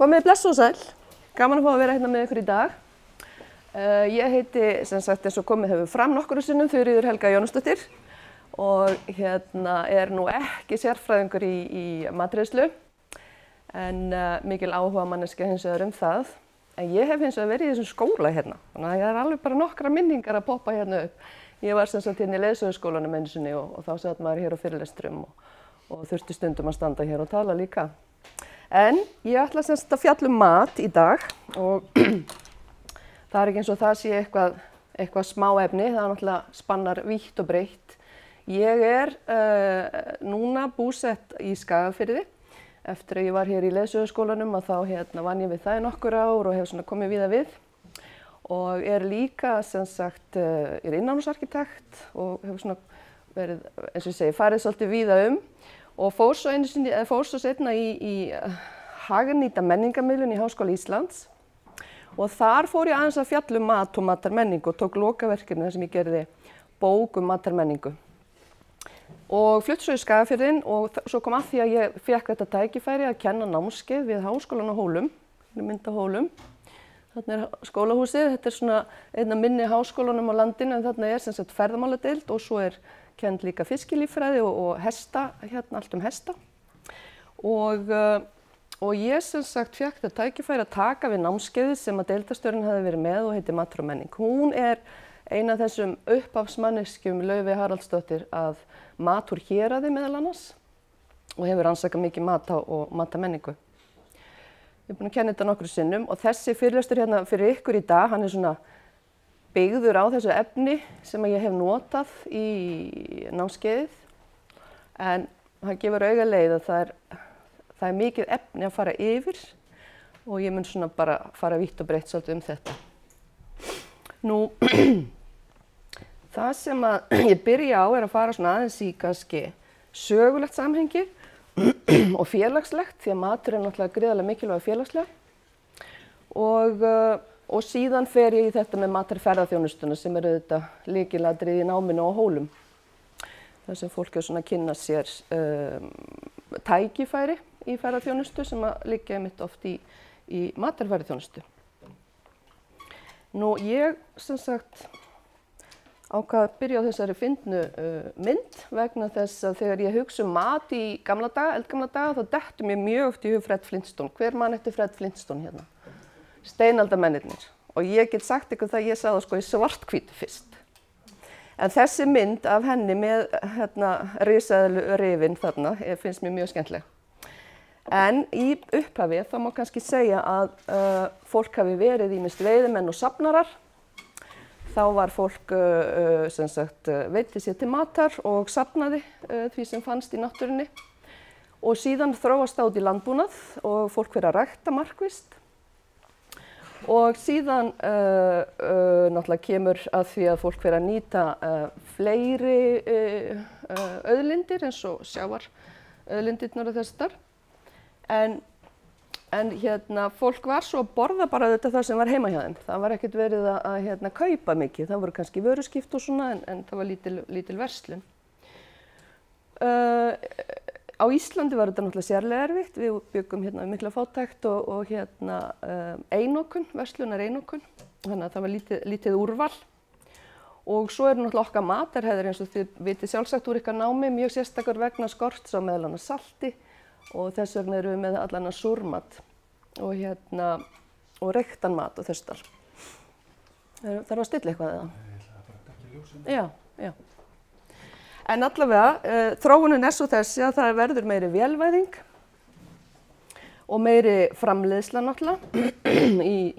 Komið bless og sæl, gaman að fá að vera hérna með ykkur í dag. Ég heiti, sem sagt, eins og komið hefur fram nokkru sinnum, Þuríður Helga Jónasdóttir og hérna nú ekki sérfræðingur í matreiðslu en mikil áhuga manneskja hins vegar það. En ég hef hins vegar verið í þessum skóla hérna, þannig að ég alveg bara nokkra minningar að poppa hérna upp. Ég var sem sagt hérna í leiðsöguskólanum einu sinni og þá satt maður hér á fyrirlestrum og þurfti stundum að standa hér og tala líka. En ég ætla sem sagt að fjalla mat í dag og það ekki eins og það sé eitthvað smáefni, það náttúrulega spannar vítt og breitt. Ég núna búsett í Skagafirði. Eftir að ég var hér í leiðsöguskólanum að þá vann ég við það í nokkur ár og hef svona komið víða við. Og líka sem sagt, innanhúsarkitekt og hef svona verið, eins og ég segi, farið svolítið víða og fór svo seinna í hagnýta menningarmiðlun í Háskóla Íslands. Og þar fór ég aðeins að fjalla mat og matarmenningu og tók lokaverkefni þar sem ég gerði bók matarmenningu. Og flutti svo í Skagafjörðinn og svo kom að því að ég fékk þetta tækifæri að kenna námskeið við Háskólann á Hólum, Myndahólum. Þarna skólahúsið, þetta svona einn af minni háskólanum á landinu en þarna sem sagt ferðamáladeild og svo kennd líka fiskilíffræði og hesta, allt hesta. Og ég sem sagt fékk þetta tækifæri að taka við námskeiði sem að deildarstjórinn hefði verið með og heitir Matur og menning. Hún ein af þessum upphafsmanneskjum Laufey Haraldsdóttir að Matur héraði meðal annars og hefur rannsakað mikið mat og matamenningu. Ég er búin að kenna þetta nokkru sinnum og þessi fyrirlestur hérna fyrir ykkur í dag, hann svona byggður á þessu efni sem ég hef notað í námskeiðið en það gefur auga leið að það er mikið efni að fara yfir og ég mun svona bara fara vítt og breitt svolítið þetta. Nú, það sem að ég byrja á að fara svona aðeins í kannski sögulegt samhengi og félagslegt því að matur náttúrulega gríðarlega mikilvæg félagslega og síðan fer ég í þetta með matarferðaþjónustuna sem þetta lykilatriði í náminu á Hólum. Þar sem fólk svona kynna sér tækifæri í ferðaþjónustu sem að liggja einmitt oft í matarferðaþjónustu. Nú ég sem sagt ákvað að byrja á þessari fyndnu mynd vegna þess að þegar ég hugsa mat í eldgamla daga þá dettur mér mjög oft í hug Fred Flintstone. Hver mann eftir Fred Flintstone hérna? Steinaldamennirnir. Og ég get sagt ykkur það ég sá það sko í svarthvítu fyrst. En þessi mynd af henni með risaeðlu rifin þarna finnst mér mjög skemmtileg. En í upphafi þá má kannski segja að fólk hafi verið ýmist veiðimenn og safnarar. Þá var fólk sem sagt veiddi sér til matar og safnaði því sem fannst í náttúrunni. Og síðan þróast það út í landbúnað og fólk fyrir að rækta markvisst. Og síðan náttúrulega kemur að því að fólk fyrir að nýta fleiri auðlindir eins og sjávarauðlindirnar og þessar. En fólk var svo að borða bara þetta það sem var heima hjá þeim. Það var ekkert verið að kaupa mikið. Það voru kannski vöruskipt og svona en það var lítil verslun. Á Íslandi var þetta náttúrulega sérlega erfitt. Við byggum við mikla fátækt og einokun, verslunar einokun. Þannig að það var lítið úrval. Og svo náttúrulega okkar matarhefðir eins og þið vitið sjálfsagt úr ykkar námi mjög sérstakar vegna skorts á meðal annars salti. Og þess vegna erum við með allan súrmat og reyktan mat og þess þar. Þarf að stilla eitthvað eða? Ég ætla bara að dekka ljósinu. Já. En allavega, þróunin svo þessi að það verður meiri vélvæðing og meiri framleiðsla náttúrulega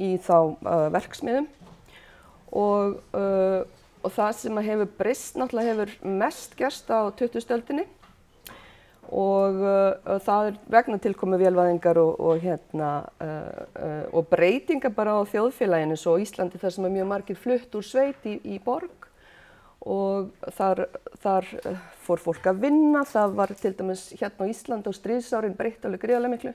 í þá verksmiðum. Og það sem hefur breyst náttúrulega hefur mest gerst á 20. öldinni. Og það vegna tilkomu vélvæðingar og breytingar bara á þjóðfélaginu svo á Íslandi þar sem mjög margir flutt úr sveit í borg og þar fór fólk að vinna. Það var til dæmis hérna á Íslandi á stríðsárin breytt alveg gríðarlega miklu.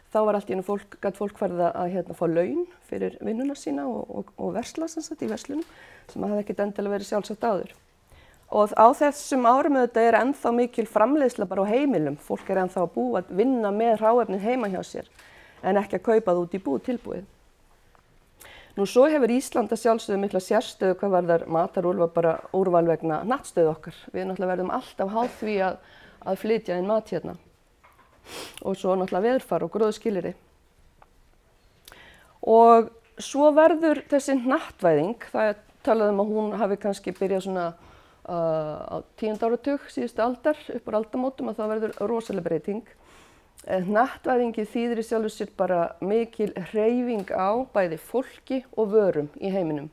Þá var allt í einu gat fólk farið að fá laun fyrir vinnuna sína og versla sem sagt í verslunum sem hafði ekkert endilega verið sjálfsagt áður. Og á þessum árum þetta ennþá mikil framleiðsla bara á heimilum. Fólk ennþá að vinna með hráefnin heima hjá sér. en ekki að kaupa það út í búð tilbúið. Nú svo hefur Ísland að sjálfsögðu mikla sérstöðu hvað varðar matarúrval, bara úrval vegna hnattstöðu okkar. Við náttúrulega verðum alltaf háð því að flytja inn mat hérna. Og svo náttúrulega veðurfar og gróðurskilyrði. Og svo verður þessi hnattvæðing, það er talað að hún hafi kannski byrjað svona á 10. áratug síðustu aldar, upp úr aldamótum, að það verður rosaleg breyting. Hnattvæðingi þýðir í sjálfu sér bara mikil hreyfing á bæði fólki og vörum í heiminum.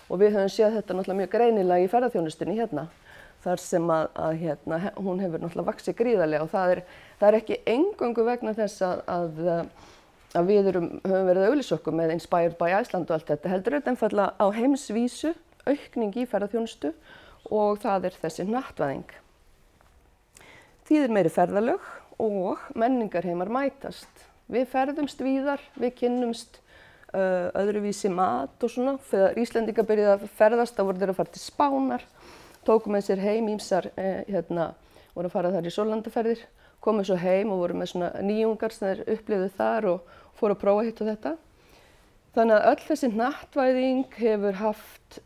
Og við höfum séð þetta náttúrulega mjög greinilega í ferðaþjónustunni hérna, þar sem hún hefur náttúrulega vaxið gríðarlega, og það er ekki eingöngu vegna þess að við höfum verið að auglýsa okkur með Inspired by Iceland og allt þetta, heldur þetta einfaldlega á heimsvísu aukning í ferðaþjónustu og það er þessi hnattvæðing. Þýðir meiri ferðalög og menningarheimar mætast. Við ferðumst víðar, við kynnumst öðruvísi mat og svona. Þegar Íslendingar byrjuðu að ferðast, þá voru þeir að fara til Spánar, tóku með sér heim ýmsar, voru að fara þar í sóllandaferðir, komu svo heim og voru með svona nýjungar sem þeir upplifðu þar og fóru að prófa hitt og þetta. Þannig að öll þessi hnattvæðing hefur haft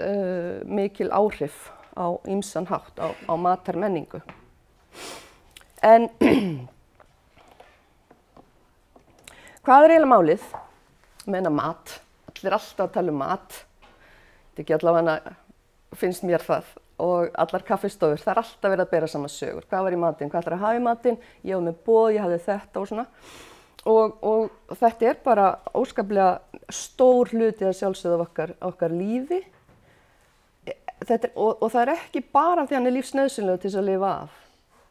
mikil áhrif á ýmsan hátt, á matarmenningu. En hvað er eiginlega málið? Meina mat. Allir alltaf að tala um mat. Þetta er ekki allavega, finnst mér það. Og allar kaffistofur, það er alltaf verið að bera saman sögur. Hvað var í matinn? Hvað ætlar að hafa í matinn? Ég var með boð, ég hafði þetta og svona. Og þetta er bara óskaplega stór hluti að sjálfsögðu okkar lífi. Og það er ekki bara því hann er lífsnauðsynlegur til þess að lifa af.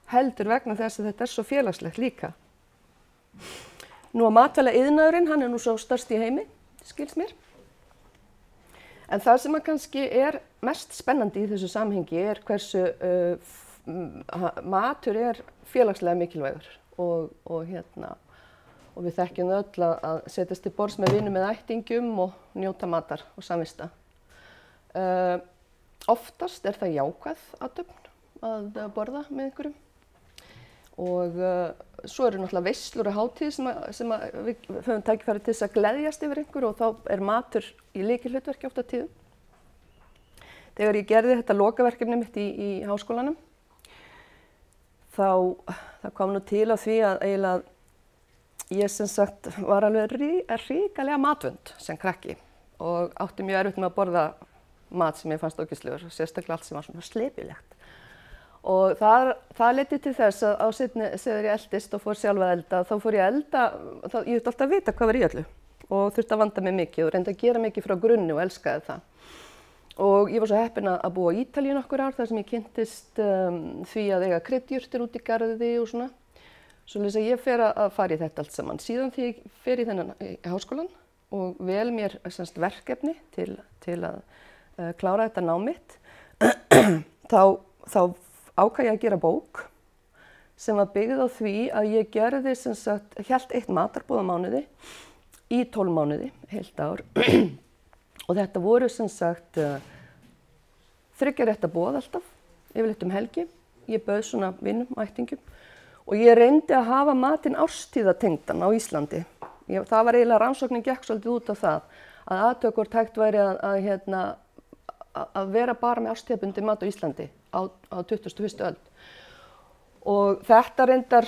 Heldur vegna þess að þetta er svo félagslegt líka. Nú að matvælaiðnaðurinn, hann er nú svo stærst í heimi, skilst mér. En það sem kannski er mest spennandi í þessu samhengi er hversu matur er félagslega mikilvægur og við þekkjum öll að setjast til borðs með vinum með ættingjum og njóta matar og samvista. Oftast er það jákvæð athöfn að borða með einhverjum. Og svo eru náttúrulega veislur og hátíð sem við höfum tækifæri til þess að gleðjast yfir einhverju og þá er matur í lykilhlutverki oft á tíðum. Þegar ég gerði þetta lokaverkefni mitt í háskólanum, þá kom nú til á því að eiginlega ég sem sagt var alveg ríkalega matvönd sem krakki og átti mjög erfitt með að borða mat sem ég fannst ógeðslegur, sérstaklega allt sem var svona slepjulegt. Og það leiddi til þess að á seinni, þegar ég eldist og fór sjálf að elda, þá fór ég að elda, ég þurfti alltaf að vita hvað var í öllu og þurfti að vanda mig mikið og reyndi að gera mikið frá grunni og elskaði það. Og ég var svo heppin að búa á Ítalíu nokkur ár þar sem ég kynntist því að eiga kryddjurtir út í garði og svona. Svoleiðis að ég fer að fara í þetta allt saman. Síðan því ég fer í þennan háskólan og vel mér verkefni til að klára þetta nám mitt, þá ákvað ég að gera bók sem var byggð á því að ég gerði hélt eitt matarboð á mánuði í 12 mánuði, heilt ár. Og þetta voru 3 rétta boð alltaf, yfirleitt helgi. Ég bauð svona vinum, ættingjum og ég reyndi að hafa matinn árstíðatengdan á Íslandi. Það var eiginlega rannsóknin gekk svolítið út á það að athuga hvort hægt væri að vera bara með árstíðabundi mat á Íslandi á 21. öld. Og þetta reyndar,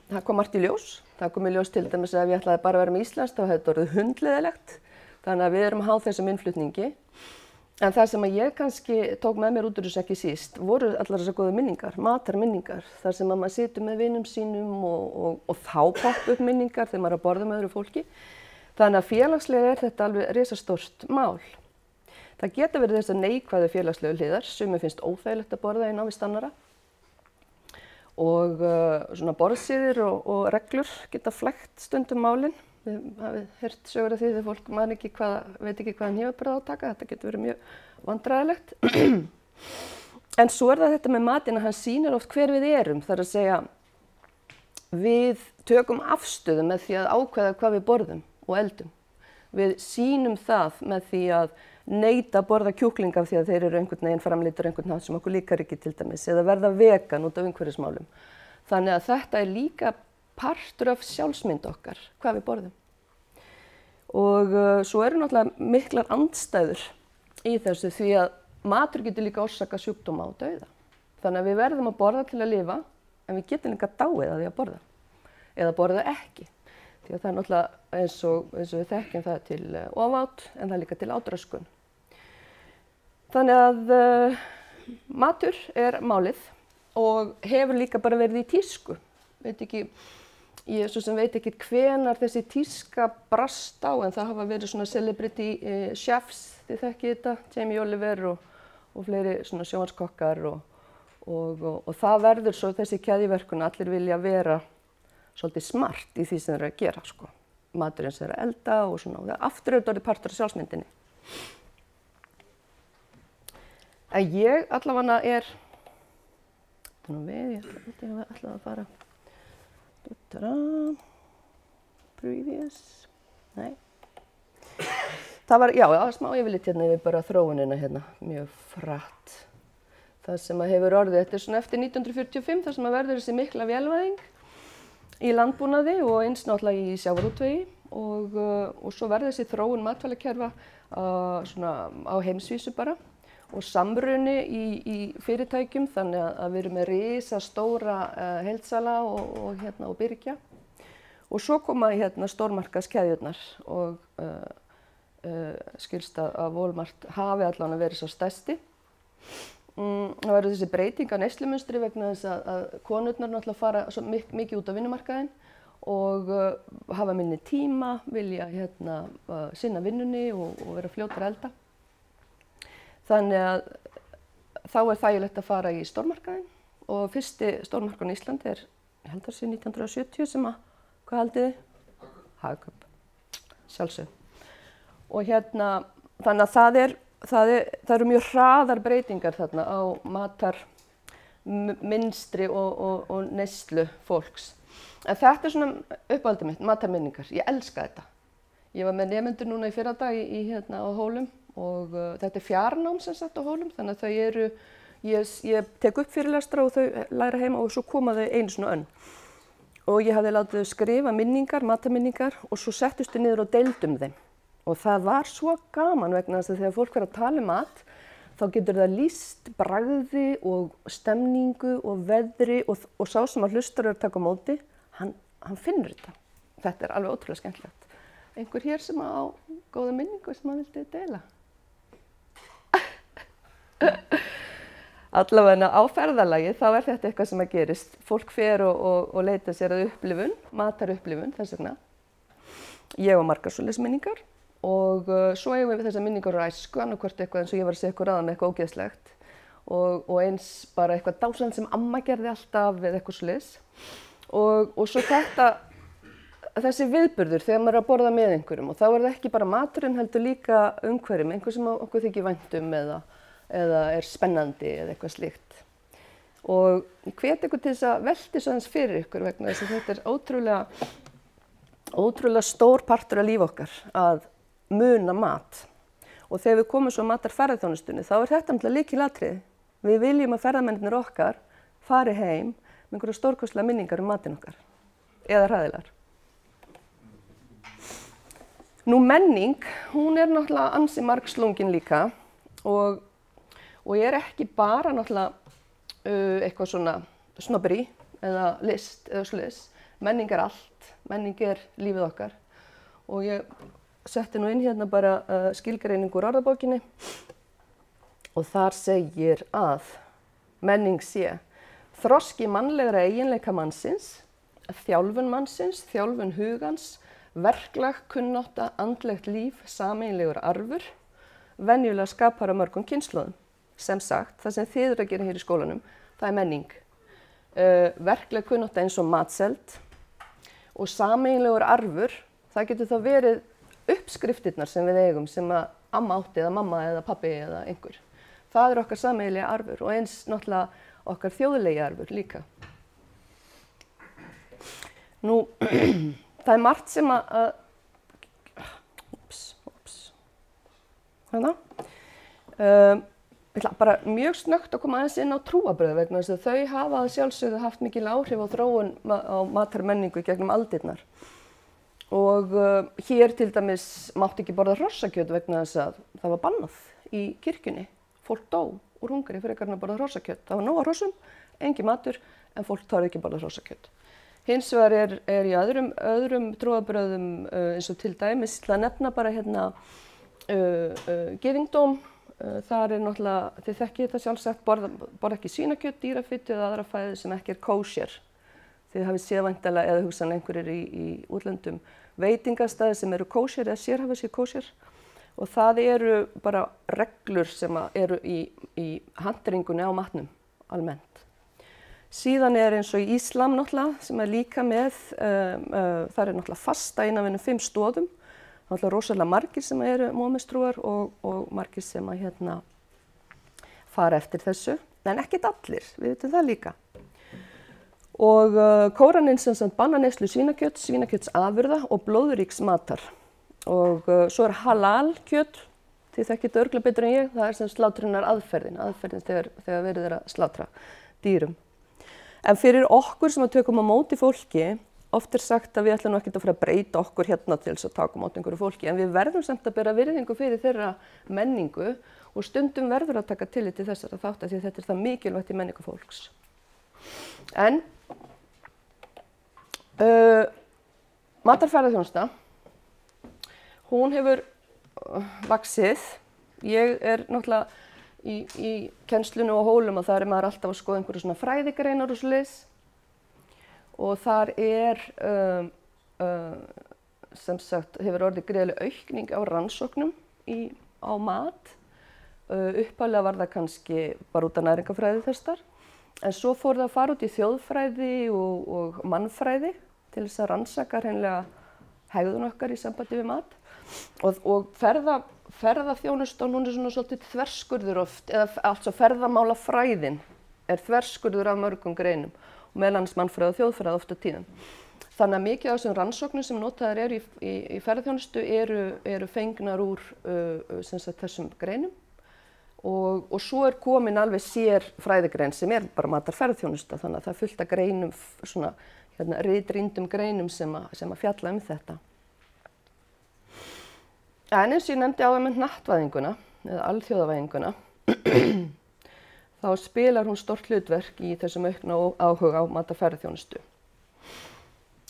það kom margt í ljós. Það kom í ljós til dæmis að ef ég ætlaði bara að vera með íslenskt þá hefði þetta orðið hundleiðilegt. Þannig að við erum háð þessum innflutningi. En það sem ég kannski tók með mér út úr þessu ekki síst voru allar þessar góðu minningar, matarminningar. Þar sem að maður situr með vinum sínum og þá poppa upp minningar þegar maður er að borða með öðru fólki. Þannig að félagslega er þetta alveg risastórt mál. Það geta verið þessar neikvæðu félagslegu hliðar, sumum finnst óþægilegt að borða í návist annarra. Og svona borðsiðir og reglur geta flækt stundum málin. Við hafið heyrt sögur af því þegar fólk veit ekki hvaðan hnífapöruð á að taka. Þetta getur verið mjög vandræðilegt. En svo er það þetta með matinn að hann sýnir oft hver við erum. Það er að segja, við tökum afstöðu með því að ákveða hvað við borðum og eldum. Við sýnum það með því að neita að borða kjúkling af því að þeir eru einhvern veginn framleiddir einhvern hátt sem okkur líkar ekki til dæmis, eða verða vegan út af umhverfismálum. Þannig að þetta er líka partur af sjálfsmynd okkar, hvað við borðum. Og svo eru náttúrulega miklar andstæður í þessu því að matur getur líka orsaka sjúkdóma og dauða. Þannig að við verðum að borða til að lifa, en við getum líka dáið að því að borða. Eða borða ekki. Því að það er náttúrulega eins og við þekkjum það til ofát, en það er líka til átröskun. Þannig að matur er málið og hefur líka bara verið í tísku. Ég svo sem veit ekki hvenar þessi tíska brast á, en það hafa verið svona celebrity chefs, þið þekkið þetta, Jamie Oliver og fleiri svona sjónvarpskokkar og það verður svo þessi keðjuverkun, allir vilja vera svolítið smart í því sem þeir eru að gera, sko. Maturinn sem þeir eru að elda og svona, og það er aftur orðið partur af sjálfsmyndinni. En ég allavega er, ég ætla að fara, previous, nei. Það var, já, smá yfirlit hérna yfir bara þróunina hérna, mjög frætt. Það sem að hefur orðið, þetta er svona eftir 1945, þar sem að verður þessi mikla vélvæðing í landbúnaði og eins náttúrulega í sjávarútvegi og svo verður þessi þróun matvælakerfa svona á heimsvísu bara og samruni í fyrirtækjum, þannig að við erum með risastóra heildsala og birgja. Og svo koma hérna stórmarkaðskeðjurnar og skilst að Walmart hafi allan að verið svo stærsti. Það verður þessi breyting á neyslumunstri vegna þess að konurnar náttúrulega fara svo mikið út á vinnumarkaðinn og hafa minni tíma, vilja sinna vinnunni og vera fljótar að elda. Þannig að þá er þægilegt að fara í stórmarkaðinn og fyrsti stórmarkaðinn í Íslandi er, ég held að sé 1970 sem að, hvað haldið þið? Hagkaup, sjálfsög. Og þannig að það eru mjög hraðar breytingar þarna á matarmynstri og neyslu fólks. En þetta er svona uppáhaldið mitt, matarminningar. Ég elska þetta. Ég var með nemendur núna í fyrradag á Hólum og þetta er fjarnám sem sagt á Hólum, þannig að þau eru, ég tek upp fyrirlestra og þau læra heima og svo koma þau einu svona önn. Og ég hafði látið þau skrifa minningar, matarminningar og svo settust þau niður og deildum þeim. Og það var svo gaman vegna þess að þegar fólk verður að tala um mat, þá getur það lýst bragði og stemningu og veðri og sá sem að hlustar er að taka á móti, hann finnur þetta. Þetta er alveg ótrúlega skemmtilegt. Einhver hér sem á góða minningu sem að vildi deila? Allavega á ferðalagi þá er þetta eitthvað sem að gerist. Fólk fer og leita sér að upplifun, matarupplifun þess vegna. Ég á margar svoleiðis minningar og svo eigum við þessar minningar á æsku, annarkvort eitthvað eins og ég var að segja eitthvað ráðan með eitthvað ógeðslegt og eins bara eitthvað dásamlegt sem amma gerði alltaf eða eitthvað svoleiðis. Og svo þessi viðburður þegar maður er að borða með einhverjum og þá er það ekki bara maturinn heldur líka umhverfum, einhver sem okkur þykir vænt eða er spennandi eða eitthvað slíkt. Og ég hvet ykkur til þess að velti svo aðeins fyrir ykkur vegna þess að þetta er ótrúlega stór partur af líf okkar að muna mat. Og þegar við komum svo matarferðaþjónustunni þá er þetta náttúrulega lykilatriði. Við viljum að ferðamennirnir okkar fari heim með einhverja stórkostlega minningar um matinn okkar eða hræðilegar. Nú menning, hún er náttúrulega ansi margslungin líka og ég er ekki bara náttúrulega eitthvað svona snobberi eða list eða svoleiðis. Menning er allt, menning er lífið okkar og ég setti nú inn hérna bara skilgreiningu úr orðabókinni og þar segir að menning sé þroski mannlegra eiginleika mannsins, þjálfun mannsins, þjálfun hugans, verklag, kunnátta, andlegt líf, sameiginlegur arfur, venjulega skapar af mörgum kynslóðum. Sem sagt, það sem þið eru að gera hér í skólanum, það er menning. Verklag, kunnátta eins og matseld og sameiginlegur arfur, það getur þá verið uppskriftirnar sem við eigum sem að amma átti eða mamma eða pabbi eða einhver. Það er okkar sameiginlega arfur og eins náttúrulega okkar þjóðlegi arfur líka. Nú, það er margt sem bara mjög snöggt að koma aðeins inn á trúarbrögð vegna þess að þau hafa að sjálfsögðu haft mikil áhrif á þróun á matarmenningu gegnum aldirnar. Og hér til dæmis mátti ekki borða hrossakjöt vegna þess að það var bannað í kirkjunni. Fólk dó úr hungri frekar en að borða hrossakjöt. Það var nóg af hrossum, engin matur, en fólk þorði ekki að borða hrossakjöt. Hins vegar er í öðrum trúarbrögðum eins og til dæmis, til að nefna bara hérna gyðingdóm. Þar náttúrulega, þið þekkið þetta sjálfsagt, borða ekki svínakjöt, dýrafitu eða aðra fæðu sem ekki kosher. Þið hafið séð væntanlega eða hugsanlega einhverjir í útlöndum veitingastæði sem eru kosher eða sérhæfa sér kosher. Og það eru bara reglur sem eru í handringunni á matnum almennt. Síðan eins og í Íslam náttúrulega sem líka með, það náttúrulega fasta innan við 5 stoðum. Það náttúrulega rosalega margir sem eru móðmesstrúar og margir sem fara eftir þessu. En ekkert allir, við vitum það líka. Og Kóraninn sem sagt bannar neyslu svínakjöts, svínakjötsafurða og blóðríks matar. Og svo halal kjöt, þið þekkið þetta örugglega betur en ég, það sem slátrunar aðferðin þegar verið að slátra dýrum. En fyrir okkur sem tökum á móti fólki, oft sagt að við ætlum ekki að fara að breyta okkur hérna til þess að taka á móti einhverju fólki, en við verðum samt að bera virðingu fyrir þeirra menningu og stundum verður að taka tillit til þessara þátta því þetta það mikilvægt í menningu fólks. En matarferðaþjónusta, hún hefur vaxið. Ég náttúrulega í kennslunni og hólum og þar maður alltaf að skoða einhverju svona fræðigreinar og svoleiðis. Og þar sem sagt, hefur orðið gríðarleg aukning á rannsóknum á mat. Upphaflega var það kannski bara út af næringarfræði þessar. En svo fór það að fara út í þjóðfræði og mannfræði til þess að rannsaka hreinlega hegðun okkar í sambandi við mat. Og ferðaþjónustan, hún svona svolítið þverskurður oft, eða altså ferðamálafræðin þverskurður af mörgum greinum. Og meðal annars mannfræði og þjóðfræði oft á tíðum. Þannig að mikið af þessum rannsóknum sem notaðar eru í ferðaþjónustu eru fengnar úr þessum greinum. Og svo komin alveg sér fræðigrein sem bara matarferðaþjónusta, þannig að það fullt af greinum, svona ritrýndum greinum sem að fjalla þetta. En eins og ég nefndi áðan með hnattvæðinguna, eða alþjóðavæðinguna, þá spilar hún stórt hlutverk í þessum aukna áhuga á matarferðaþjónustu.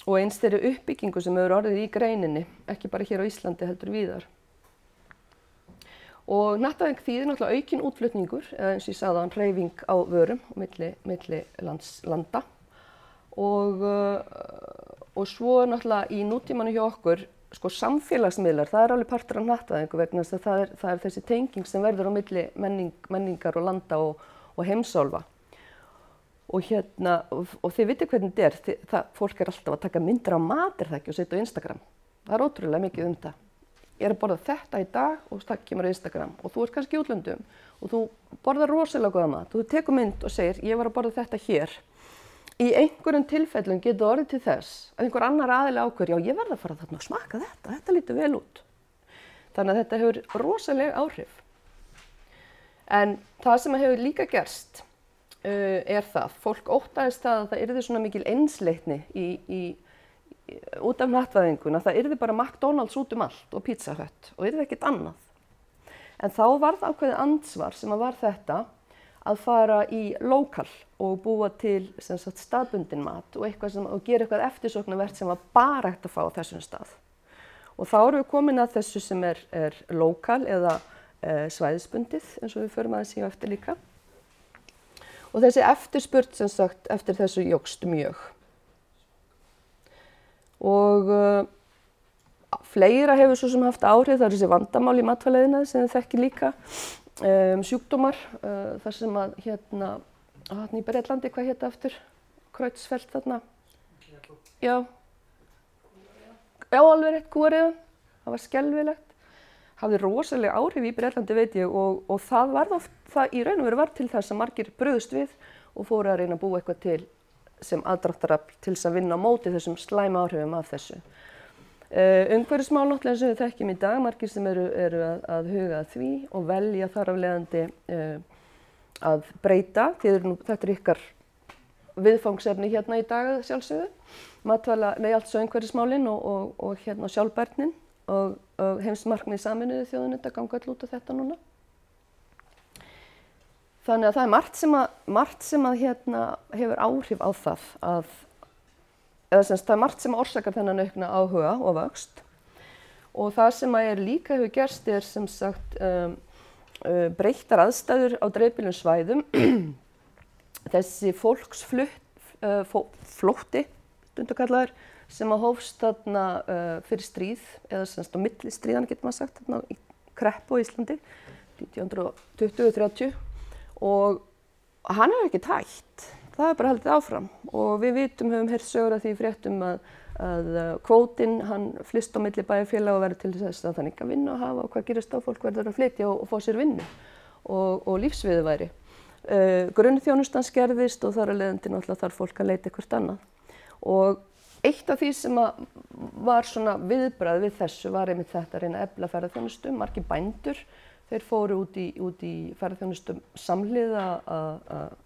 Og eins þeirri uppbyggingu sem hefur orðið í greininni, ekki bara hér á Íslandi heldur víðar. Og hnattvæðing þýðir náttúrulega aukinn útflutningur, eða eins og ég sagði áðan, hreyfing á vörum á milli landa. Og svo náttúrulega í nútímanu hjá okkur, samfélagsmiðlar, það alveg partur af hnattvæðingu vegna þess að það þessi tenging sem verður á milli menningar og landa og heimsálfa. Og þið vitið hvernig þetta fólk alltaf að taka myndir af mat það ekki og setja á Instagram. Það ótrúlega mikið það. Ég að borða þetta í dag og það kemur á Instagram og þú ert kannski í útlöndum og þú borðar rosalega góða mat og þú tekur mynd og segir ég var að borða þetta hér. Í einhverjum tilfellum getur orðið til þess að einhver annar aðili ákveður, já ég verð að fara þarna og smaka þetta lítur vel út. Þannig að þetta hefur rosalega áhrif. En það sem hefur líka gerst það, fólk óttaðist það að það yrði svona mikil einsleitni út af hnattvæðinguna, það yrði bara McDonald's út allt og Pizza Hut og yrði ekkert annað. En þá varð ákveðið andsvar sem var þetta að fara í lokal og búa til staðbundinn mat og gera eitthvað eftirsóknarvert sem var bara hægt að fá á þessum stað. Og þá erum við komin að þessu sem er lokal eða svæðisbundið eins og við förum aðeins í eftir líka. Og þessi eftirspurn eftir þessu jókst mjög. Og fleira hefur svo sem haft áhrif, það þessi vandamál í matvæleiðinaði sem þið þekkið líka. Sjúkdómar, þar sem að í Bretlandi, hvað hétt aftur? Kreutzfeldt þarna? Já, alveg rétt, kúariðan, það var skelfilegt. Hafði rosalega áhrif í Bretlandi veit ég og það var það í raun og veru var til þess að margir brugðust við og fóru að reyna að búa eitthvað til sem aðdráttarafl til þess að vinna á móti þessum slæma áhrifum af þessu. Umhverfismál náttúrulega sem við þekkjum í dag, margir sem eru að huga að því og velja þar af leiðandi að breyta, þetta er ykkar viðfangsefni hérna í dag sjálfsögðu, allt svo umhverfismálin og hérna sjálfbærnin og heimsmarkmið Sameinuðu þjóðanna þetta ganga öll út á þetta núna. Þannig að það er margt sem að hérna hefur áhrif á það eða semst það er margt sem orsakar þennan aukna áhuga og vöxt. Og það sem að líka hefur gerst sem sagt breyttar aðstæður á dreifbýlum svæðum. Þessi fólksflótti, stundum kallaður, sem að hófst þarna fyrir stríð, eða semst á milli stríðana getur maður sagt, þarna í kreppu á Íslandi, 1920-30 og hann hefur ekki hætt, það er bara haldið áfram og við höfum heyrt sögur af því fréttum að kvótinn, hann flyst á milli bæjarfélaga og verður til þess að það enga vinnu að hafa og hvað gerist þá, fólk verður að flytja og fá sér vinnu og lífsviðurværi. Grunnþjónustan skerðist og þar af leiðandi náttúrulega þarf fólk að leita eitthvað annað. Og eitt af því sem var svona viðbragð við þessu var einmitt þetta að reyna að efla ferðaþjónustu, margir bændur, þeir fóru út í ferðaþjónustu samhliða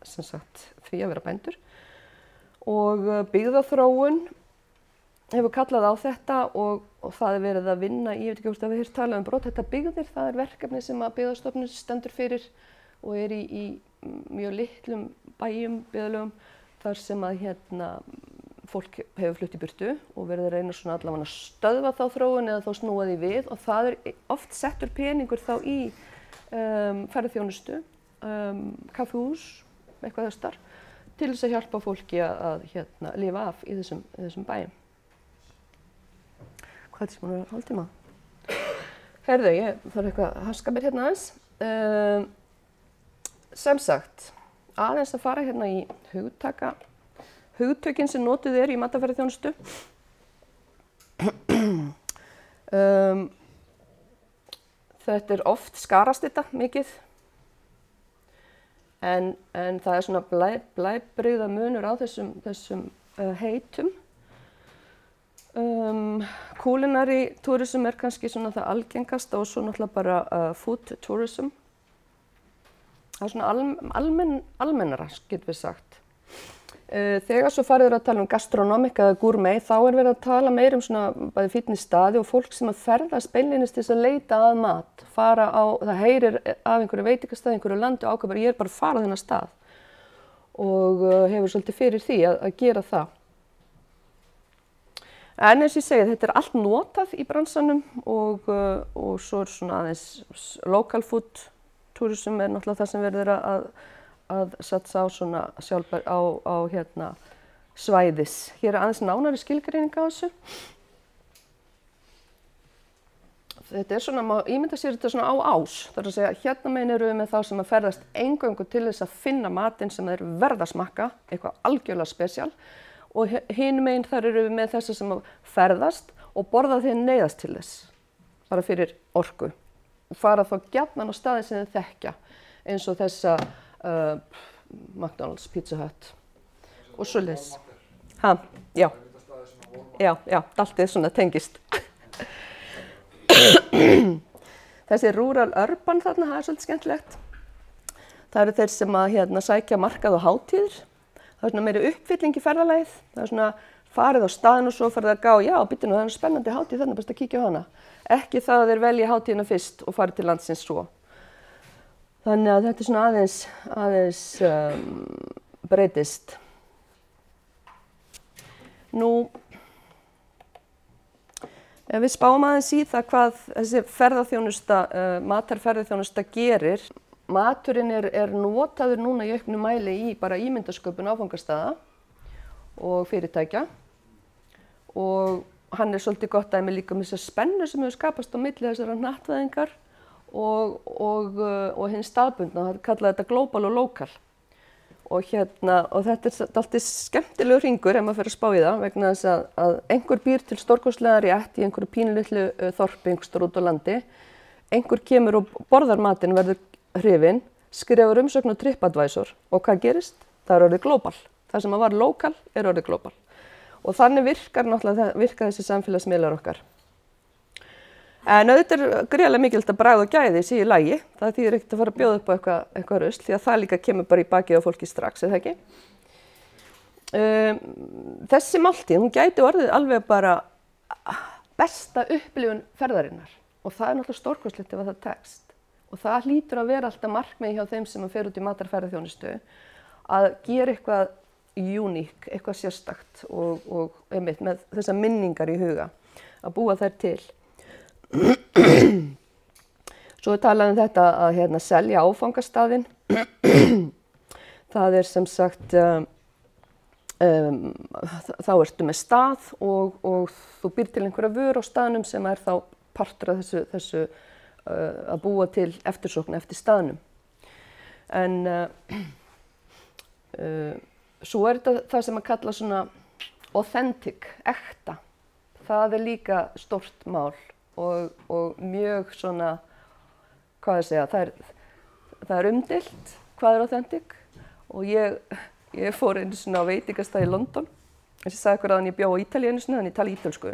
sem sagt því að vera bændur. Og byggðaþróun hefur kallað á þetta og það er verið að vinna ég veit ekki hvort að við hér tala brothættar byggðir, það er verkefni sem að Byggðastofnun stendur fyrir og er í mjög litlum bæjum, byggðarlögum, þar sem að hérna fólk hefur flutt í burtu og verið að reyna svona allavega að stöðva þá þróun eða þá snúa því við og það er oft settur peningur þá í ferðaþjónustu, kaffihús, eitthvað þessar, til þess að hjálpa fólki að hérna lifa af í þessum bæjum. Hvað er þetta sem hún er hálftíma? Heyrðu, ég þarf eitthvað að haska mér hérna aðeins. Sem sagt, aðeins að fara hérna í hugtökin sem notuð í matarferðaþjónustu. Þetta er oft skarast þetta mikið, en það er svona blæbrigða munur á þessum heitum. Culinary tourism er kannski svona það algengasta og svo náttúrulega bara food tourism. Það er svona almennara, getum við sagt. Þegar svo farið að tala gastronomic eða gourmet, þá er verið að tala meira svona bæði fitnessstaði og fólk sem að ferðast beinlínis til þess að leita að mat. Það heyrir af einhverju veitingastað, einhverju landi og ákveður, ég er bara að fara á þennan stað. Og hefur svolítið fyrir því að gera það. En eins og ég segi, þetta er allt notað í bransanum og svo er svona aðeins local food tourism er náttúrulega það sem verður að satsa á svona sjálfbær á hérna svæðis. Hér er aðeins nánari skilgreining á þessu. Þetta er svona, maður ímynda sér þetta svona á ás. Það er að segja, hérna megin erum við með þá sem að ferðast eingöngu til þess að finna matinn sem þeir verða að smakka, eitthvað algjörlega spesial. Og hinn megin þar erum við með þessa sem að ferðast og borða þeir neyðast til þess, bara fyrir orku. Fara þá gjarnan á staði sem þeir þekkja, eins og þessa McDonald's, Pizza Hut og svoleiðis. Já, daltið svona tengist. Þessi rural urban þarna, það er svolítið skemmtilegt. Það eru þeir sem að hérna sækja markað og hátíðir. Það er svona meiri uppfylling í ferðalagið. Það er svona farið á staðinn og svo farið að gá, já, býttu nú, það er spennandi hátíð þarna, best að kíkja á hana. Ekki það að þeir velja hátíðina fyrst og farið til landsins svo. Þannig að þetta er svona aðeins breytist. Nú, ef við spáum aðeins í það hvað þessi ferðaþjónusta, matarferðaþjónusta gerir. Maturinn er notaður núna í auknum mæli í bara ímyndasköpun áfangastaða og fyrirtækja. Og hann er svolítið gott dæmi líka um þessa spennu sem hefur skapast á milli þessara hnattvæðingar og hinn staðbundna, það kallaði þetta global og lokal. Og þetta er alltaf skemmtilegur hringur ef maður fer að spá í það vegna þess að einhver býr til stórkostlega rétt í einhverju pínulitlu þorpi einhversstaðar út á landi. Einhver kemur og borðar matinn, verður hrifinn, skrifar umsögn á TripAdvisor og hvað gerist? Það er orðið global. Það sem var lokal er orðið global. Og þannig virka þessi samfélagsmiðlar okkar. En auðvitað gríðarlega mikilvægt að bragð og gæði sé í lagi. Það þýðir ekkert að fara að bjóða upp á eitthvað rusl, því að það líka kemur bara í bakið á fólki strax, eða ekki? Þessi máltíð, hún gæti orðið alveg bara besta upplifun ferðarinnar. Og það náttúrulega stórkostlegt ef það tekst. Og það hlýtur að vera alltaf markmið hjá þeim sem fer út í matarferðaþjónustu að gera eitthvað uník, eitthvað sérstakt og einmitt með þessar minningar í huga, að búa þær til. Svo er talað um þetta að selja áfangastaðinn. Það er sem sagt, þá ertu með stað og þú býr til einhverja vöru á staðnum sem er þá partur af þessu að búa til eftirsókn eftir staðnum. En svo er þetta það sem að kalla svona authentic, ekta. Það er líka stórt mál og mjög svona, hvað ég segja, það er umdeilt hvað er authentic og ég fór einu svona á veitingastað í London. Ég sagði ykkur að ég bjó á Ítalíu einu sinni, þannig ég tala ítölsku.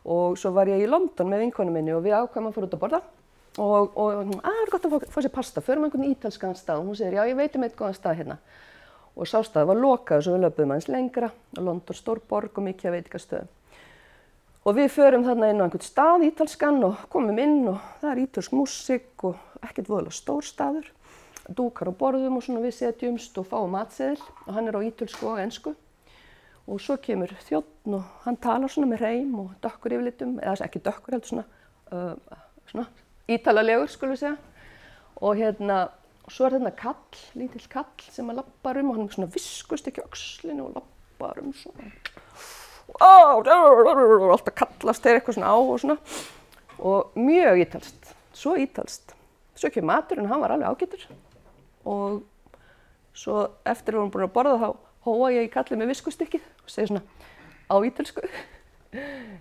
Og svo var ég í London með vinkonu minni og við ákváðum að fara út að borða. Og það er gott að fá sér pasta, förum einhvern ítalskan stað. Og hún segir, já, ég veit eitt góðan stað hérna. Og sá stað var lokaður, svo við löpuðum aðeins lengra. London stór borg og mikið af veitingastöðum. Og við förum þarna inn á einhvern stað, ítalskan, og komum inn og það er ítölsk músík og ekkert voðalega stór staður. Dúkar á borðum og svona við setjumst og fáum matseðil og hann er á ítölsku og ensku. Og svo kemur þjónn og hann talar svona með hreim og dökkur yfirlitum, eða ekki dökkur heldur svona ítalalegur skulum við segja. Og svo er þarna kall, lítill kall sem að lappar og hann er svona viskust ekki á öxlinu og lappar svona. Alltaf kallast þeir eitthvað svona á og svona. Og mjög ítalskt, svo ítalskt. Svo kemur maturinn, hann var alveg ágætur. Og svo eftir að við vorum búin að borða þá hóa ég í kallið með viskustykkið og segi svona á ítölsku.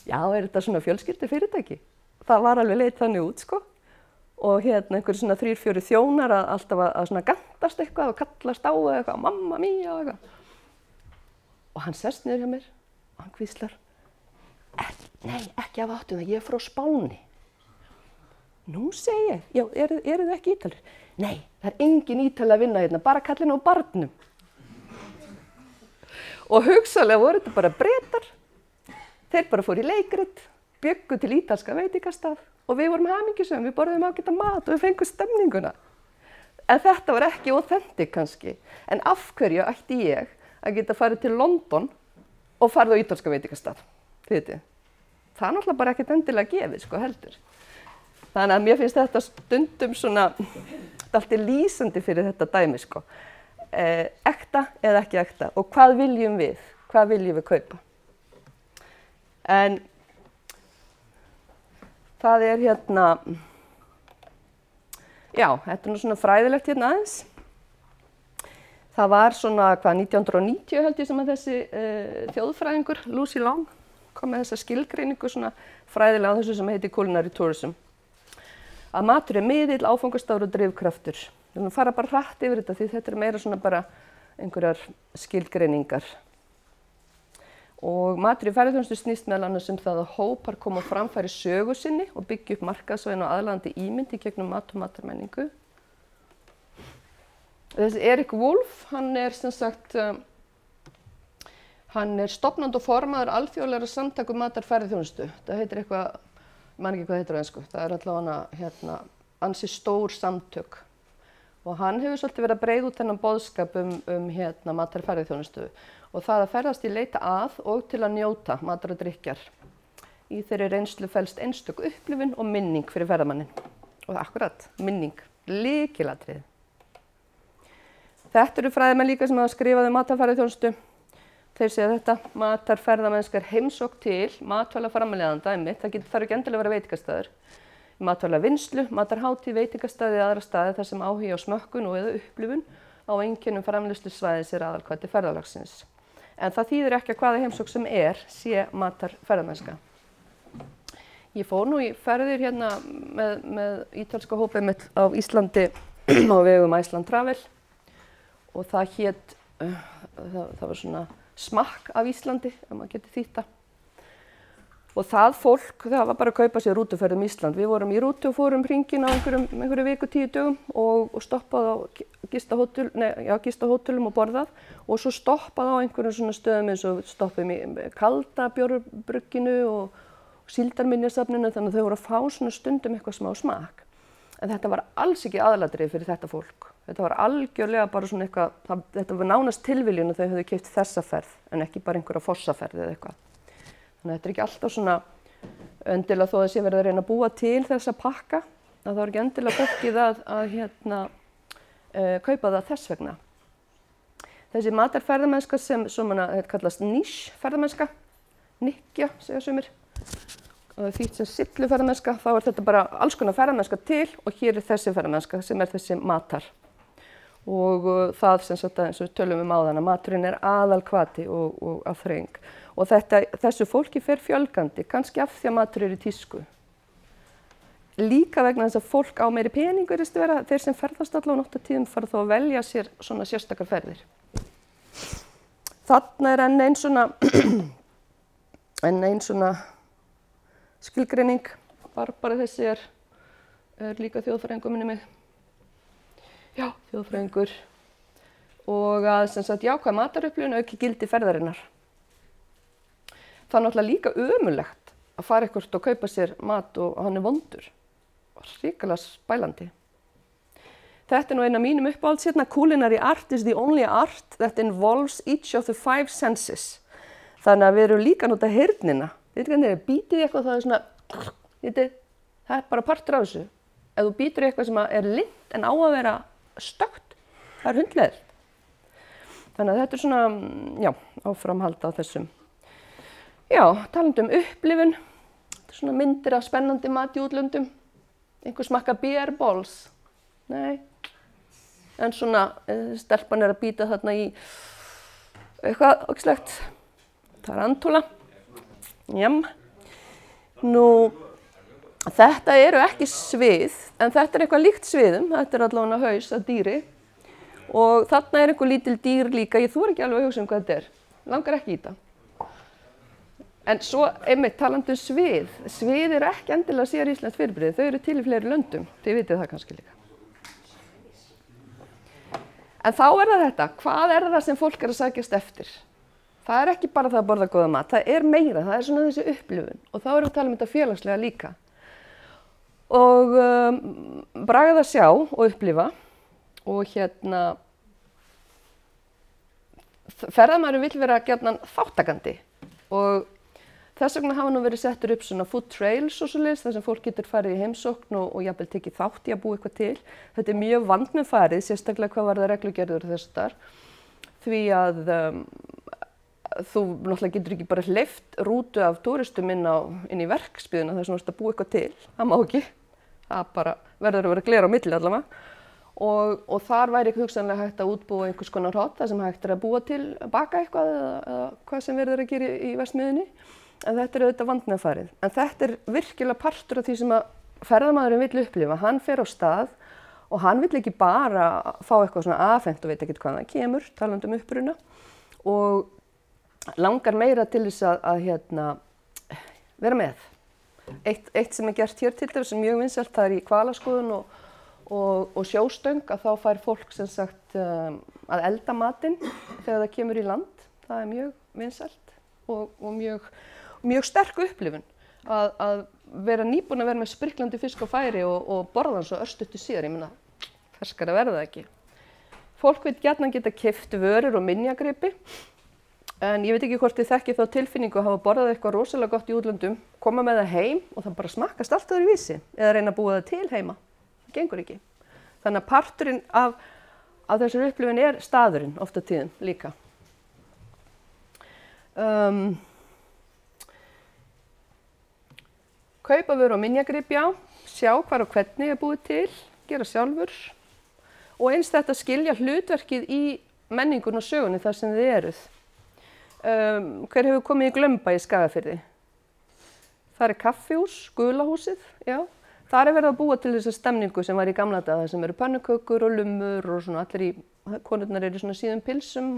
Já, er þetta svona fjölskyldufyrirtæki? Það var alveg leit þannig út, sko. Og einhverjir svona 3-4 þjónar alltaf að svona gantast eitthvað og kallast á eitthvað, mamma mía og eitthvað. Og hann sest niður hjá mér og hann hvíslar, nei, ekki af áttum það, ég er frá Spáni. Nú segi ég, já, eru þið ekki Ítalir? Nei, það er engin Ítali að vinna hérna, bara kallinn á barnum. Og hugsanlega voru þetta bara Bretar. Þeir bara fóru í leikrit, bjuggu til ítalska veitingastað og við vorum hamingjusöm, við borðum ágætan mat og við fengum stemninguna. En þetta var ekki authentic kannski. En af hverju ætti ég að geta farið til London og farið á ítalska veitingastað? Þið veitir, það er náttúrulega bara ekkert endilega gefið, sko, heldur. Þannig að mér finnst þetta stundum svona, allt er lýsandi fyrir þetta dæmi, sko. Ekta eða ekki ekta og hvað viljum við? Hvað viljum við kaupa? En það er já, þetta er nú svona fræðilegt hérna aðeins. Það var svona, 1990 held ég sem að þessi þjóðfræðingur, Lucy Long, kom með þessa skilgreiningu svona fræðilega á þessu sem heitir culinary tourism. Að matur er miðill, áfangastaður og drifkraftur. Við erum að fara bara hratt yfir þetta því þetta er meira svona bara einhverjar skilgreiningar. Og matur í ferðaþjónustu snýst meðal annars það að hópar koma á framfæri sögu sinni og byggja upp markaðsvæðin og aðlaðandi ímynd í gegnum mat og matarmenningu. Þessi Erik Wolf, hann er sem sagt, hann er stofnandi og formaður alþjóðlegra samtaka matarferðaþjónustu. Það heitir eitthvað, ég man ekki hvað heitir á ensku, það er allavega ansi stór samtök. Og hann hefur svolítið verið að breiða út þennan boðskap matarferðaþjónustu og það að ferðast í leita að og til að njóta matar og drykkjar. Í þeirri reynslu felst einstök upplifun og minning fyrir ferðamanninn. Og akkurat, minning, lykilatriði. Þetta eru fræðimenn líka sem hafa skrifað matarferðaþjónustu. Þeir segja þetta, matarferðamennska er heimsókn til matvælaframleiðanda einmitt, það þarf ekki endilega að vera veitingastæður. Matvælavinnslu, matarhátíð, veitingastæði eða aðra staði þar sem áhugi á smökkun og eða upplifun á einkennum framleiðslusvæðis er aðalhvati ferðalagsins. En það þýðir ekki að hvaða heimsókn sem sé matarferðamennska. Ég fór nú í ferðir hérna með ítalska hópið mitt á Íslandi á vegum Iceland Travel og það hét, það var svona smakk af Íslandi, ef maður getur þýtt það. Og það fólk, það var bara að kaupa sér rútuferð Ísland. Við vorum í rútu og fórum hringinn á einhverju viku, 10 dögum og stoppað á gistahótelum og borðað og svo stoppað á einhverjum svona stöðum eins og stoppum í kalda bjórbrugginu og síldarminjasafninu þannig að þau voru að fá svona stundum eitthvað smá smak. En þetta var alls ekki aðalatriði fyrir þetta fólk. Þetta var algjörlega bara svona eitthvað, þetta var nánast tilviljun að þau höfðu keypt þessa ferð en ekki bara einhverja fossaferð eða eitthvað. Þannig að þetta ekki alltaf svona endilega þó að sé verið að reyna að búa til þessa pakka að það var ekki endilega fólkið að kaupa það þess vegna. Þessi matarferðamennska sem kallast niche ferðamennska, nikja segja sumir, og það er þýtt sem silluferðamennska, þá er þetta bara alls konar ferðamennska til og hér er þessi ferðamennska sem er þessi matar. Og það sem sagt eins og við tölum áðan að maturinn er aðalhvati og afþreying. Og þessu fólki fer fjölgandi, kannski af því að matur er í tísku. Líka vegna þess að fólk á meiri pening virðist vera, þeir sem ferðast allavega á tíðum fara þá að velja sér svona sérstakar ferðir. Þarna er enn ein svona skilgreining, bara þessi er líka þjóðfræðingur minni mig. Já, þjóðfræðingur. Og að sem sagt jákvæð matarupplifun auki gildi ferðarinnar. Það er náttúrulega líka ömurlegt að fara eitthvað og kaupa sér mat og hann er vondur. Hrikalega spælandi. Þetta er nú eina af mínum uppáhalds hérna. Culinary art is the only art that involves each of the 5 senses. Þannig að við erum líka að nota heyrnina. Vitið hvernig þið bítið eitthvað það er svona, það er bara partur af þessu. Ef þú bítur eitthvað sem er lint en á að vera stökkt, það er hundleiðir. Þannig að þetta er svona, já, áframhald á þessum. Já, talandi upplifun, þetta er svona myndir af spennandi mat í útlöndum. Einhver smakka beer balls? Nei. En svona, stelpan er að bíta þarna í eitthvað ógeðslegt. Tarantúla. Jam. Nú, þetta eru ekki svið, en þetta er eitthvað líkt sviðum. Þetta er allavega haus að dýri. Og þarna er einhver lítil dýr líka. Ég þori ekki alveg að hugsa hvað þetta er. Langar ekki í þetta. En svo, einmitt, talandi svið. Svið eru ekki endilega sér íslenskt fyrirbrigði. Þau eru til í fleiri löndum. Þið vitið það kannski líka. En þá er það þetta. Hvað er það sem fólk er að sækjast eftir? Það er ekki bara það að borða góða mat. Það er meira. Það er svona þessi upplifun. Og þá erum við að tala um þetta félagslega líka. Og bragða sjá og upplifa. Og ferðamaðurinn vill vera gjarnan þáttakandi. Og þess vegna hafa nú verið settur upp svona food trails og svoleiðis, þar sem fólk getur farið í heimsókn og jafnvel tekið þátt í að búa eitthvað til. Þetta er mjög vandmeðfarið, sérstaklega hvað varðar reglugerður og þess þar. Því að þú náttúrulega getur ekki bara hleypt rútu af túristum inn í verksmiðjuna þar sem þú ert að búa eitthvað til. Það má ekki. Það bara verður að vera gler á milli allavega. Og þar væri ekki hugsanlega hægt að útbúa einhvers konar hot þar sem hægt er að búa til, baka eitthvað eða hvað sem verður að gera í verksmiðjunni. En þetta er auðvitað vandmeðfarið. En þetta er virkilega partur af því sem að ferðamaðurinn vill upplifa. Hann fer á stað og hann vill ekki bara fá eitthvað svona afhent og veit ekkert hvað það kemur, talandi um uppruna. Og langar meira til þess að vera með. Eitt sem er gert hér til dæmis sem mjög vinsælt, það er í hvalaskoðun og sjóstöng, að þá fær fólk sem sagt að elda matinn þegar það kemur í land. Það er mjög vinsælt og mjög sterk upplifun að vera nýbúin að vera með spriklandi fisk á færi og borða hann svo örstuttu síðar. Ég meina, ferskar að verða það ekki. Fólk vil gjarnan geta keypt vörur og minjagripi, en ég veit ekki hvort þið þekkið þá tilfinningu að hafa borðað eitthvað rosalega gott í útlöndum, koma með það heim og það bara smakkast allt öðruvísi, eða reyna að búa það til heima. Það gengur ekki. Þannig að parturinn af þessari upplifun er staðurinn oft á tíðum líka. Kaupa vöru og minjagripi á, sjá hvar og hvernig er búið til, gera sjálfur og eins þetta skilja hlutverkið í menningun og sögunni þar sem þið eruð. Hver hefur komið í Glaumbæ í Skagafirði? Það er kaffihús, Gulahúsið, já. Þar er verið að búa til þessa stemningu sem var í gamla daga, sem eru pönnukökur og lummur og svona allir konurnar eru í svona síðum pilsum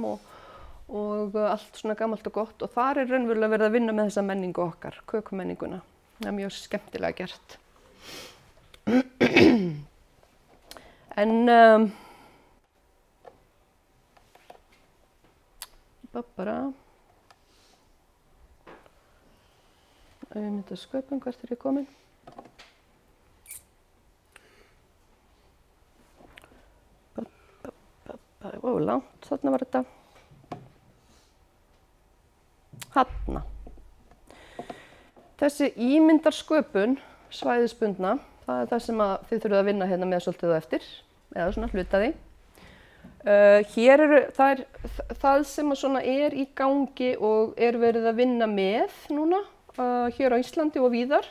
og allt svona gamalt og gott og þar raunverulega verið að vinna með þessa menningu okkar, kökumenninguna. Það er mjög skemmtilega gert. En bara auðmyndasköpun, hvert ég komin? Langt, þarna var þetta. Þarna. Þessi ímyndarsköpun, svæðisbundna, það það sem þið þurfið að vinna hérna með svolítið á eftir, eða svona hluta því. Hér það sem svona í gangi og verið að vinna með núna, hér á Íslandi og víðar.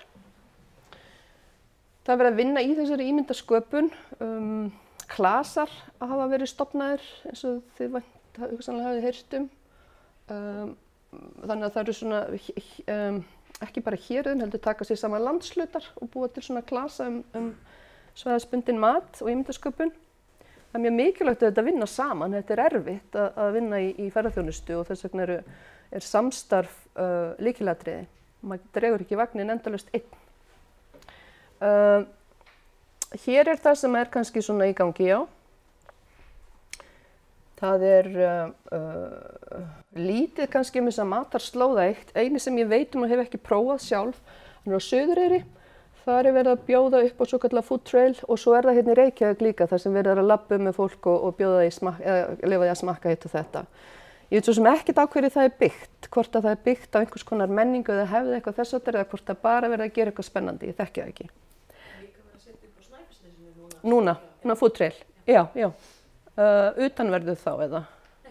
Það verið að vinna í þessari ímyndarsköpun. Klasar hafa verið stofnaðir eins og þið hugsanlega hafið heyrt Þannig að það eru svona, ekki bara héruðin, heldur taka sér saman landshlutar og búa til svona klasa svæðisbundinn mat og ímyndarsköpun. Það er mjög mikilvægt að þetta vinna saman. Þetta er erfitt að vinna í ferðaþjónustu og þess vegna er samstarf lykilatriði. Maður dregur ekki vagnin endalaust einn. Hér það sem kannski svona í gangi, já. Það lítið kannski þessa matarslóða eitt. Einu sem ég veit og hef ekki prófað sjálf, hann á Suðureyri. Þar verið að bjóða upp á svokallað food trail og svo það hérna í Reykjavík líka, þar sem verið að labba með fólk og bjóða leyfa því að smakka hitt og þetta. Ég veit svo sem ekkert á hverju það byggt, hvort að það byggt á einhvers konar menningu eða hefði eitthvað þess að eða hvort það bara verið að gera eitthvað spennandi, ég þekki það ekki. Núna, food trail, já. Utanverðu þá eða,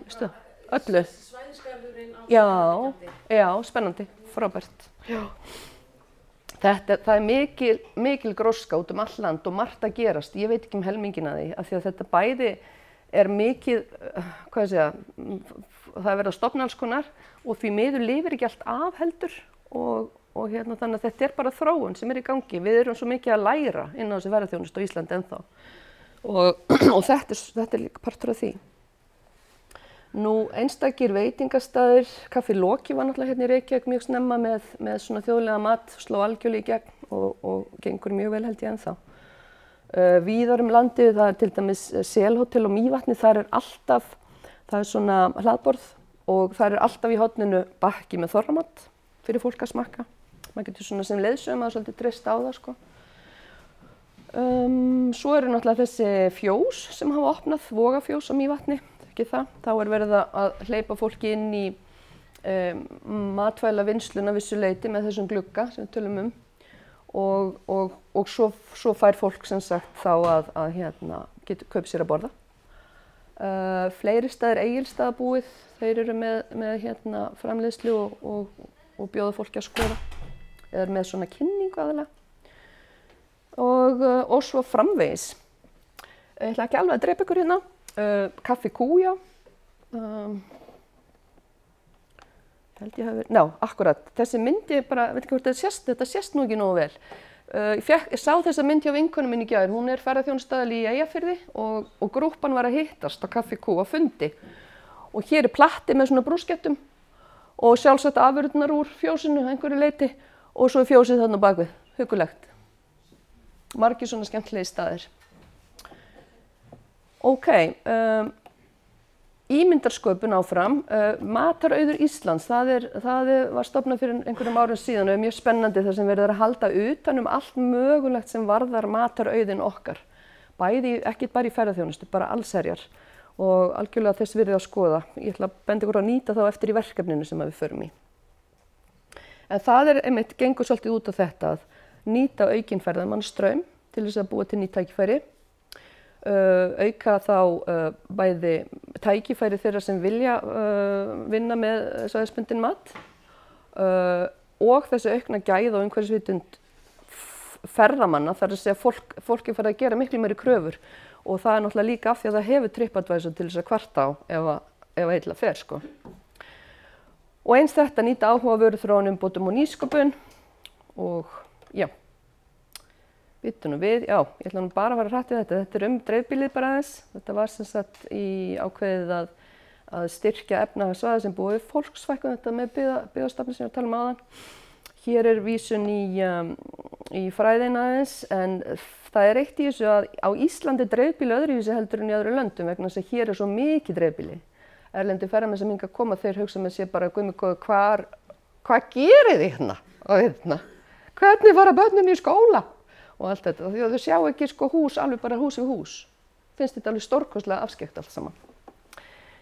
veistu það, öllu. Svæðisgarðurinn á Íslandi. Já, spennandi, frábært. Já. Það mikil gróska út all land og margt að gerast, ég veit ekki helmingin að því, af því að þetta bæði mikið, það verið að stofna alls konar og því miður lifir ekki allt af heldur og hérna þannig að þetta bara þróun sem í gangi. Við erum svo mikið að læra inn á þessi ferðaþjónustu á Íslandi ennþá og þetta líka partur af því. Nú, einstakir veitingastaðir, Kaffi Loki var náttúrulega hérna í Reykjavík mjög snemma með svona þjóðlega mat, sló algjörlega í gegn og gengur mjög vel held ég ennþá. Víðar landið, það til dæmis Selhótel og Mývatni, það svona hlaðborð og það alltaf í horninu bakki með þorramat fyrir fólk að smakka. Maður getur svona sem leiðsögum að svolítið treysta á það, sko. Svo náttúrulega þessi fjós sem hafa opnað, Vogafjós á Mývatni, ekki það. Þá verið að hleypa fólki inn í matvælavinnsluna vissu leyti með þessum glugga sem við tölum og svo fær fólk sem sagt þá að hérna getur kaupa sér að borða. Fleiri staðir, Egilsstaðabúið, þeir eru með hérna framleiðslu og bjóða fólki að skoða eða með svona kynningu aðalega og svo framvegis. Ég ætla ekki alveg að drepa ykkur hérna. Kaffi Kúja. Held ég hafi, akkurat. Þessi myndi bara, veit ekki hvort þetta sést nú ekki nógu vel. Ég sá þessa mynd hjá vinkonum minni í gær. Hún ferðaþjónustaðal í Eyjafirði og grúppan var að hittast á Kaffi Kú á fundi. Og hér platti með svona brúskettum og sjálfsagt afurðnar úr fjósinu að einhverju leyti og svo fjósið þarna bakvið. Huggulegt. Margir svona skemmtilegi staðir. Ímyndarsköpun áfram. Matarauður Íslands, það var stofnað fyrir einhverjum árum síðan og mjög spennandi þar sem verið að halda utan allt mögulegt sem varðar matarauðin okkar. Bæði, ekki bara í ferðaþjónustu, bara allsherjar og algjörlega þess virði að skoða. Ég ætla að benda ykkur að nýta þá eftir í verkefninu sem við förum í. En það einmitt gengur svolítið út á þetta að nýta aukinn ferðamannastraum til þess að búa til ný tækifæri. Auka þá bæði tækifæri þeirra sem vilja vinna með svæðisbundinn mat og þessi aukna gæða og umhverfisvitund ferðamanna, þar að segja fólki farið að gera miklu meiri kröfur og það náttúrulega líka af því að það hefur TripAdvisor til þess að kvarta á ef illa fer, sko. Og eins þetta nýta áhuga vöruþróun, umbótum og nýsköpun og já. Býttu nú við, já, ég ætla nú bara að fara hratt í þetta. Þetta dreifbýlið bara aðeins. Þetta var sem sagt í ákveðið að styrkja efnahagssvæða sem búa við fólksfækkun, þetta með byggðastefnu sem ég var að tala áðan. Hér vísun í fræðina aðeins, en það eitt í þessu að á Íslandi dreifbýli öðruvísi heldur en í öðru löndum vegna þess að hér svo mikið dreifbýli. Erlendir ferðamenn sem hingað koma, þeir hugsa með sér bara guð mig góður, hvað gerið þið hérna og hérna? Hvernig fara börnin í skóla? Og allt þetta, og því að þau sjá ekki sko hús, alveg bara hús við hús. Finnst þetta alveg stórkostlega afskekt allt saman.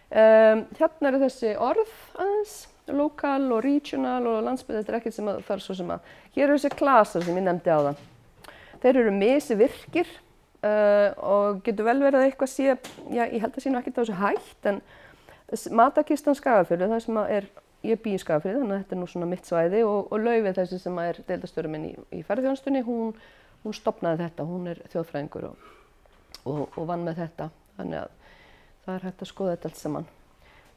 Hérna eru þessi orð aðeins, lokal og regional og landsbyggð, þetta ekkert sem að það svo sem að, hér eru þessi klasar sem ég nefndi áðan. Þeir eru misvirkir og getur vel verið að eitthvað sé, já ég held að sé nú ekkert á þessu hætt, en matarkistan Skagafjörður, það sem ég bý í Skagafirði, þannig að þetta nú svona mitt svæði og Laufey þessi sem deildarstjóri minn í ferðaþjónustunni, hún stofnaði þetta, hún þjóðfræðingur og vann með þetta, þannig að það hægt að skoða þetta allt saman.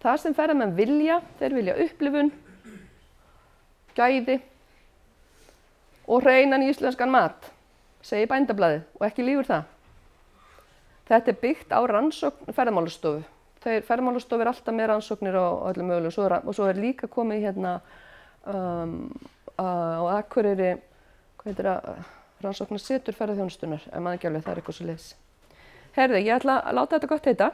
Það sem ferðamenn vilja, þeir vilja upplifun, gæði og hreinan íslenskan mat, segir Bændablaðið og ekki lígur það. Þetta byggt á rannsókn ferðamálastofu. Ferðamálastofu alltaf með rannsóknir á öllum mögulegum og svo líka komið hérna á Akureyri, hvað heitir það, rannsóknarsetur ferðaþjónustunnar, ef maður ekki alveg það eitthvað svo leiðis. Herði, ég ætla að láta þetta gott heita.